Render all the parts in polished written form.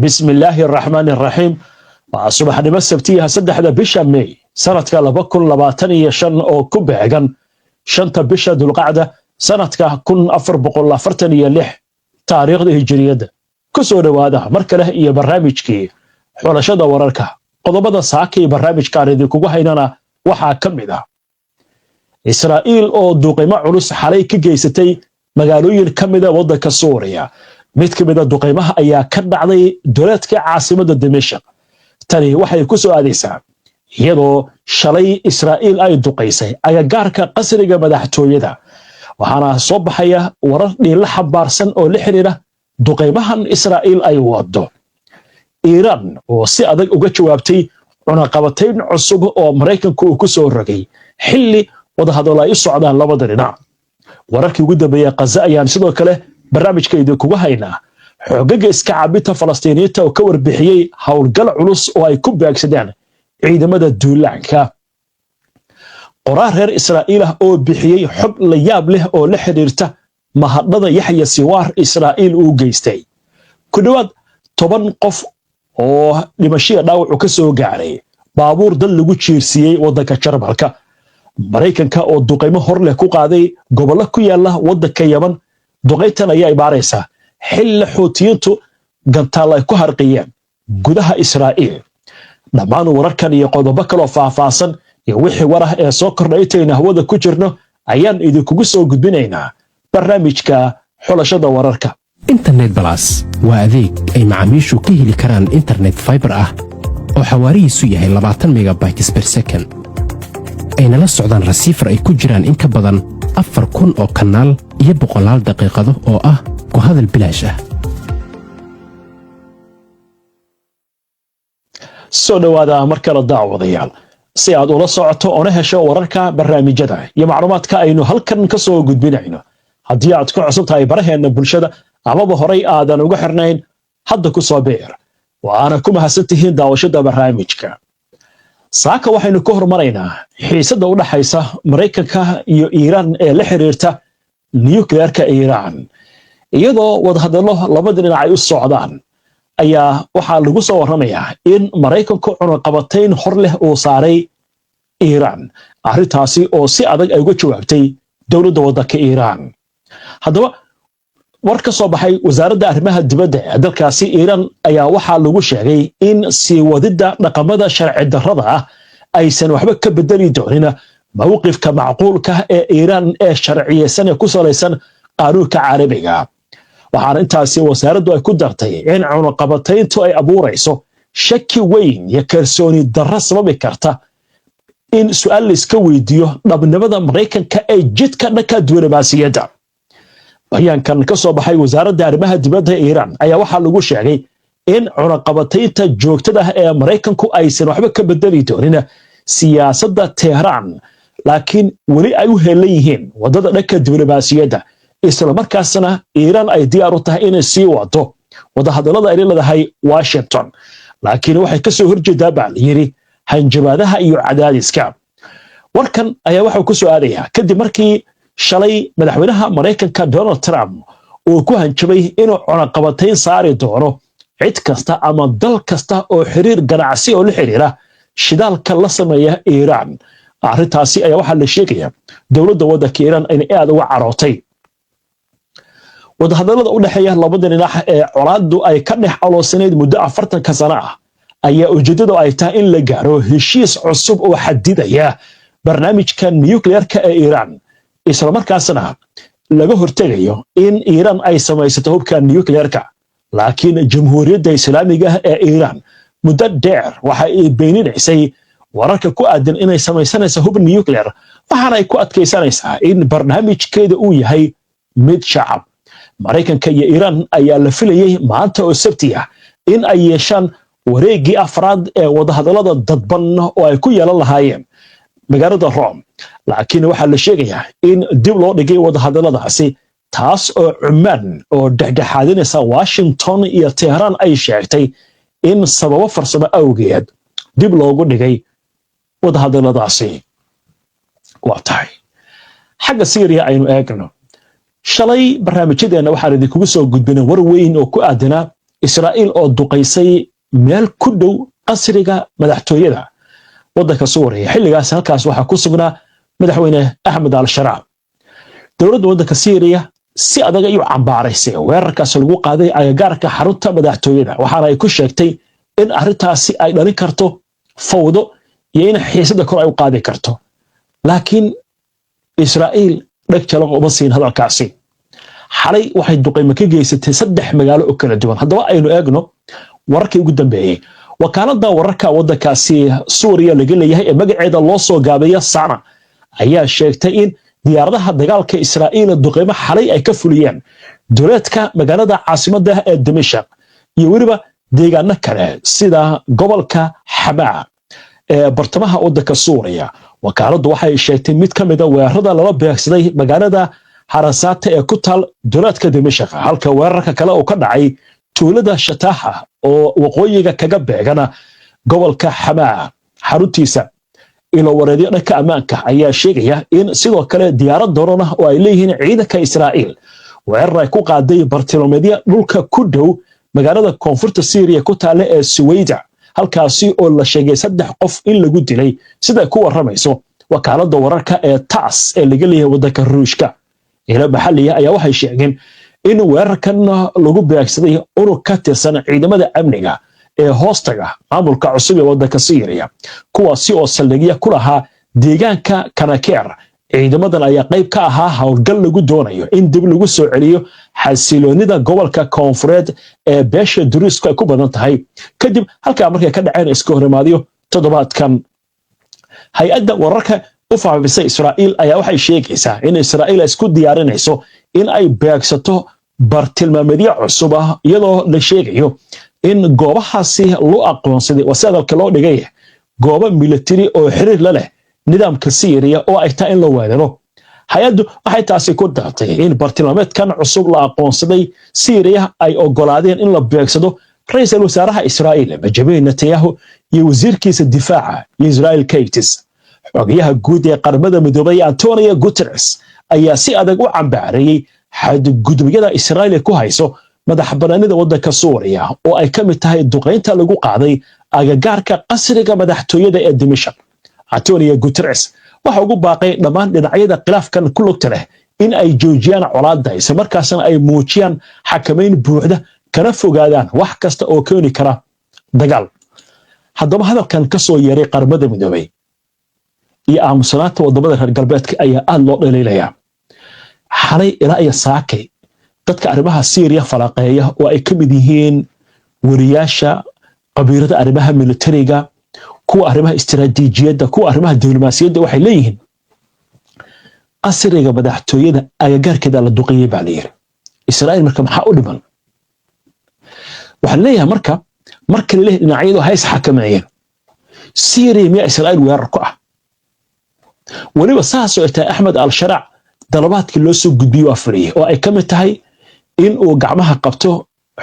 بسم الله الرحمن الرحيم وصباح نما سبتيها سدحدا بشا مي سنتك لبكن لباتني شن او كبعغن شنتا بشا دلقعدة سنتك كن أفر بقول فرتني لح تاريخ الهجرية كسو دواده مركله إيا برنامجكي حولشada wararka qodobada saakay barnaamijka aridii kugu haynana waxa kamid ah Israa'iil oo duqeymo culus xalay ka geysatay magaalooyin kamid ah wadanka Suuriya mid kamid ah duqeymaha ayaa ka dhacday dowladka caasimadda Dimashq tani waxay ku soo aadaysaa iyadoo shalay Israa'iil ay duqeysay agagaarka qasriga madaxtooyada waxaana soo baxaya warar dhiil xabaarsan oo la xiriira duqeymahan Israa'iil ay wado Iran oo si adag uga jawaabtay cunaqabatayn cusub oo Mareykanku uu ku soo rogay xilli wadahadal ay socdaan labada dhinac wararkii ugu dambeeyay Gaza ayaan sidoo kale barnaamijkeedu kugu haynaa xogaga iska caabinta Falastiiniyiinta oo ka warbixiyay howlgal culus oo ay ku beegsadeen ciidamada duulaanka qoraar reer Israa'iil ah oo bixiyay xog la yaab leh oo la xiriirta mahadnada Yaxya Siwaar Israa'iil uu geystay ku dhawaad 10 qof oo dhimashiga dhaawac ka soo gaaray baabuur dad lagu jiirsiiyay wadanka Jarmalka Mareykanka oo duqeymo hor leh ku qaaday gobollo ku yaala wadanka Yaman duqeytan ayaa ibaaraysa xilli xoutiyiintu gantaal ay ku harqiyeen gudaha Israa'iil dhammaan wararkan iyo qodobo kale oo faahfaahsan iyo wixii warah ee soo kordhaytayna hawada ku jirno ayaan idinkugu soo gudbinaynaa barnaamijka xulashada wararka internet plus waa adeeg ay macaamiishu ka heli karaan internet fiber ah oo xawaarihiisu yahay 20 megabytes per second ayna la socdaan rasiifar ay ku jiraan in ka badan 4,000 oo kanaal iyo 100 daqiiqado oo ah ku hadal bilaash ah soo dhawaada markale daawadayaal si aad ula socoto oo hesho wararka barnaamijyada iyo macluumaadka aynu halkan ka soo gudbinayno haddii aad ku cusub tahay baraheena bulshada amaba horay aadan uga xirnayn hadda ku soo beer waana ku mahadsantihiin daawashada barnaamijka saaka waxaynu ka hormaraynaa xiisada u dhaxaysa Mareykanka iyo Iran ee la xiriirta nuclearka Iran iyadoo wadahadalo labada dhinac ay u socdaan ayaa waxa lagu soo waramayaa in Mareykanku cunaqabatayn hor leh oo saaray Iran arrintaasi oo si adag ay uga jawaabtay dowladda wadanka Iran haddaba war ka soo baxay wasaaradda arrimaha dibadda ee dalkaasi Iran ayaa waxa lagu sheegay in sii wadida dhaqamada sharci darrada ah aysan waxba ka bedeli doonin mowqifka macquulka ee Iran ee sharciyeysan ee ku saleysan qaanuunka caalamiga waxaana intaasi wasaaraddu ay ku dartay in cunaqabatayntu ay abuurayso shaki weyn iyo kalsooni darro sababi karta in su'aal la iska weydiiyo dhabnimada Mareykanka ee jidka dhanka diblomaasiyadda bayaankan ka soo baxay wasaaradda arrimaha dibadda ee Iran ayaa waxa lagu sheegay in cunaqabataynta joogtada ah ee Mareykanku aysan waxba ka bedeli doonin siyaasadda Tehran laakiin wali ay u heelan yihiin wadada dhanka diblomaasiyadda isla markaasna Iran ay diyaar u tahay inay sii wado wadahadalada ay leedahay Washington laakiin waxay ka soo horjeedaa baa yiri hanjabaadaha iyo cadaadiska warkan ayaa waxa ku soo aadaya kadib markii shalay madaxweynaha Mareykanka Donald Trump uu ku hanjabay inuu cunaqabatayn saari doono cid kasta ama dal kasta oo xiriir ganacsi oo la xiriira shidaalka la sameeya Iran arrintaasi ayaa waxa la sheegayaa dowladda wadanka Iran ay aad uga carootay wadahadalada u dhaxeeya labada dhinac ee colaaddu ay ka dhex aloosanayd muddo 40 sano ah ayaa ujeedadu ay tahay in la gaaro heshiis cusub oo xadidaya barnaamijka nuclearka ee Iran isla markaasna laga hortagayo in Iran ay samaysato hubka nuclearka laakiin jamhuuriyadda islaamiga ah ee Iran muddo dheer waxa ay beeninaysay wararka ku aadan inay samaysanayso hub nuclear waxaana ay ku adkaysanaysaa in barnaamijkeeda uu yahay mid shacab Mareykanka iyo Iran ayaa la filayay maanta oo Sabti ah in ay yeeshaan wareegii afraad ee wadahadalada dadban oo ay ku yeelan lahaayeen magaalada Rome laakiin waxa la sheegayaa in dib loo dhigay wadahadaladaasi taas oo Cumaan oo dhexdhexaadinaysa Washington iyo Tehran ay sheegtay in sababo farsamo awgeed dib loogu dhigay wadahadaladaasi waa tahay xagga Syria aynu eegno shalay barnaamijyadeena waxaan idinkugu soo gudbinay war weyn oo ku aadana Israa'iil oo duqaysay meel ku dhow qasriga madaxtooyada waddanka Suuriya xilligaas halkaas waxaa ku sugnaa madaxweyne Ahmed al-Sharaa dowladda waddanka Syria si adag ay u cambaaraysay weerarkaas lagu qaaday agagaarka xarunta madaxtooyada waxaana ay ku sheegtay in arrintaasi ay dhalin karto fawdo iyo in xiisada kor ay u qaadi karto laakiin Israa'iil dhagtalo uma siin hadalkaasi xalay waxay duqeymo ka geysatay 3 magaalo oo kala duwan haddaba aynu eegno wararkii ugu dambeeyay wakaaladda wararka waddankaasi Suuriya laga leeyahay ee magaceeda loo soo gaabeeyo Sana ayaa sheegtay in diyaaradaha dagaalka Israa'iil duqeymo xalay ay ka fuliyeen duleedka magaalada caasimadda ee Dimashq iyo weliba deegaano kale sida gobolka Hamaa ee bartamaha waddanka Suuriya wakaaladdu waxay sheegtay mid ka mid ah weerarada lala beegsaday magaalada Harasaate ee ku taal duleedka Dimashq halka weerarka kale oo ka dhacay tuulada Shataha oo waqooyiga kaga beegana gobolka Hamaa xaruntiisa ilo wareedyo dhanka ammaanka ayaa sheegaya in sidoo kale diyaarad doron ah oo ay leeyihiin ciidanka Israa'iil weerar ay ku qaaday bartilmaameedyo dhulka ku dhow magaalada koonfurta Syria ku taal ee Suwayda halkaasi oo la sheegay 3 qof in lagu dilay sida ku waramayso wakaaladda wararka ee TASS ee laga leeyahay waddanka Ruushka ila maxalliga ayaa waxay sheegeen in weerarkan lagu beegsaday urur ka tirsan ciidamada amniga ee hoostaga maamulka cusub ee waddanka Syria kuwaasi oo saldhigyo ku lahaa deegaanka Kanakeer ciidamadan ayaa qayb ka ahaa howlgal lagu doonayo in dib lagu soo celiyo xasiloonida gobolka koonfureed ee beesha Druska ay ku badan tahay kadib halka markay ka dhaceen iska horimaadyo toddobaadkan hay-adda wararka u faafisay Israa'iil ayaa waxay sheegaysaa in Israa'iil isku diyaarinayso in ay beegsato bartilmaameedyo cusub ah iyadoo la sheegayo in goobahaasi loo aqoonsaday wasaadalka loo dhigay goobo military oo xiriir la leh nidaamka Syria oo ay tahay in la weeraro hay'addu waxay taasi ku dartay in bartilmaameedkan cusub la aqoonsaday Syria ay ogolaadeen in la beegsado ra'iisul wasaaraha Israa'iil Benjamin Netanyahu iyo wasiirkiisa difaaca Israel Katz xogayaha guud ee qaramada midoobay Antonio Guterres ayaa si adag u cambaareeyay xadgudubyada Israa'iil ku hayso madaxbannaanida waddanka Suuriya oo ay ka mid tahay duqeynta lagu qaaday agagaarka qasriga madaxtooyada ee Dimashq Antonio Guterres waxa ugu baaqay dhammaan dhinacyada khilaafkan ku lugta leh in ay joojiyaan colaadda isla markaasna ay muujiyaan xakameyn buuxda kana fogaadaan wax kasta oo keeni kara dagaal haddaba hadalkan ka soo yeeray qaramada midoobay iyo aamusanaanta wadamada reer galbeedka ayaa aad loo dhaleelayaa xalay ilaa iyo saakay dadka arrimaha Syria falaqeeya oo ay ka mid yihiin wariyaasha qabiilada arrimaha militariga kuwa arrimaha istiraatiijiyadda kuwa arrimaha diblomaasiyadda waxay leeyihiin qasriga madaxtooyada agagaarkeeda la duqeeyay baa la yiri Israa'iil marka maxaa u dhiman waxaan leeyahay marka la leeyahay dhinacyadu hay xakameeyeen Syria miya Israa'iil weerar ku ah waliba saas oo irtaa Ahmed al-Sharaa dalabaadkii loo soo gudbiyay waa furiyay oo ay ka mid tahay in uu gacmaha qabto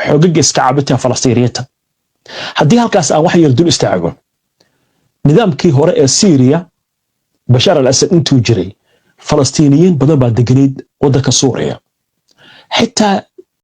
xoogagga iska caabinta Falastiiniyiinta haddii halkaas aan wax yar dul istaago nidaamkii hore ee Syria Bashar al-Assad intuu jiray Falastiiniyiin badan baa deganeed waddanka Suuriya xitaa